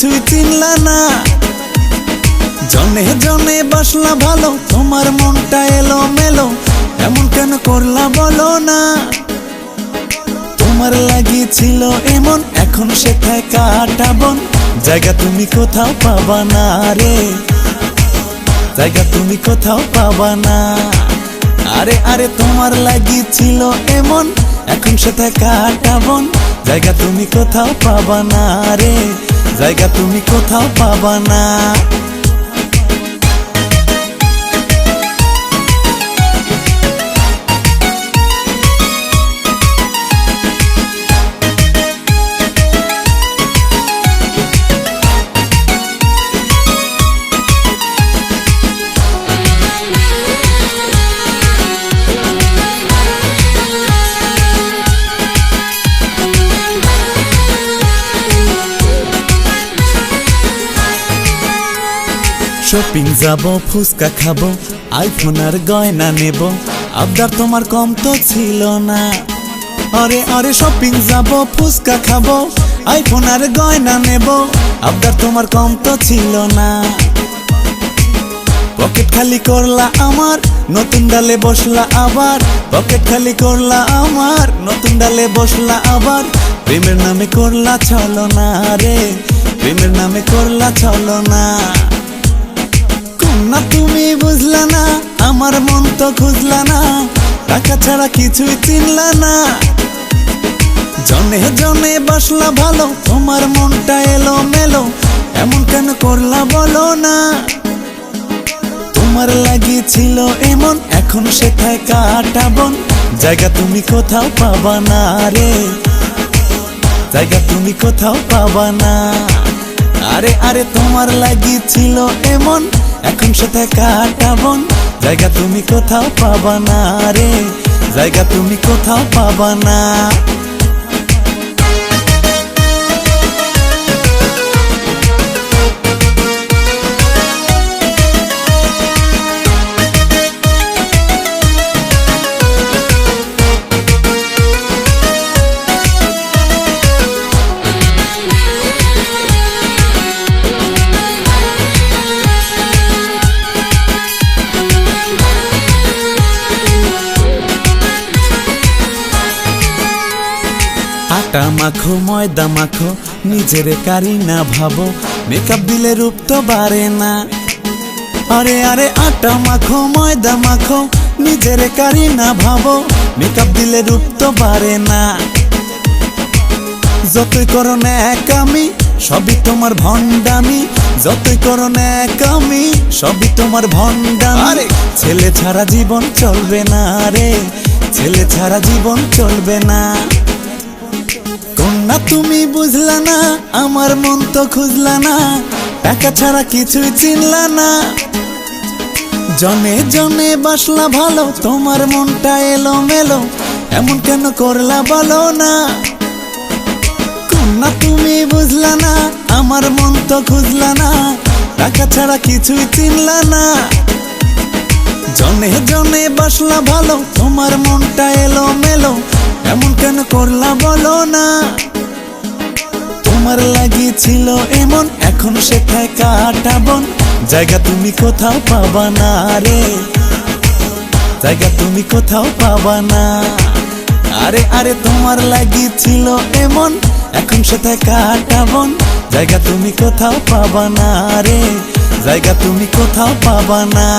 কিছুই চিনলা না। জনে জনে বাসলা ভালো, তোমার মনটা এলো মেলো, এমন কেন করলা বলো না। তোমার লাগিয়েছিল এমন, এখন সেটাই কাটাবন। জায়গা তুমি কোথাও পাবা না রে, জায়গা তুমি কোথাও পাবা না। আরে আরে তোমার লাগিয়েছিল এমন, এখন সেটা কাটাবন। জায়গা তুমি কোথাও পাবা না রে, জায়গা তুমি কোথাও পাবা না। শপিং যাব, ফুচকা খাবো, আইফোন আর গয়না নেব, আবদার তোমার কম তো ছিল না। আরে আরে শপিং যাব, ফুচকা খাবো, আইফোন আর গয়না নেব, আবদার তোমার কম তো ছিল না। পকেট খালি করলা আমার, নতুন ডালে বসলা আবার। পকেট খালি করলা আমার, নতুন ডালে বসলা আবার। প্রেমের নামে করলা ছলনা রে, প্রেমের নামে করলা ছলনা। না তুমি বুঝলা না, আমার মন তো খুঁজলা না, টাকা ছাড়া কিছুই চিনলা না। জনে জনে বাসলা ভালো, তোমার মনটা এলো মেলো, এমন কেন করলা বলো না। তোমার লাগিয়েছিল এমন, এখন সেটাই কাটাবন। জায়গা তুমি কোথাও পাবা না রে, জায়গা তুমি কোথাও পাবা না। আরে আরে তোমার লাগিয়েছিল এমন, এখন সেটা কাটাবন। জায়গা তুমি কোথাও পাবা না রে, জায়গা তুমি কোথাও পাবা না। আটা মাখো ময়দা মাখো, নিজের কারি না ভাবো, মেকআপ দিলে রূপ তো বাড়ে না। আরে আরে আটা মাখো ময়দা মাখো, নিজের কারি না ভাবো, মেকআপ দিলে রূপ তো বাড়ে না। যতই করো না একামি, সবই তোমার ভণ্ডামি, যতই করো না একামি, সবই তোমার ভণ্ডামি। ছেলে ছাড়া জীবন চলবে না রে, ছেলে ছাড়া জীবন চলবে না। না তুমি বুঝলা না, আমার মন তো খুঁজলা না, টাকা ছাড়া কিছুই চিনলা না। জনে জনে বাসলা ভালো, তোমার মনটা এলো মেলো, এমন কেন করলা বলো না। না তুমি বুঝলা না, আমার মন তো খুঁজলা না, টাকা ছাড়া কিছুই চিনলা না। জনে জনে বাসলা ভালো, তোমার মনটা এলো মেলো, এমন কেন করলা বলো না। তোমার লাগিয়েছিল এমন, এখন সেটাই কাটাবন। জায়গা তুমি কোথাও পাবা না রে, জায়গা তুমি কোথাও পাবা না। আরে আরে তোমার লাগিয়েছিল এমন, এখন সেটাই কাটাবন। জায়গা তুমি কোথাও পাবা না রে, জায়গা তুমি কোথাও পাবা না।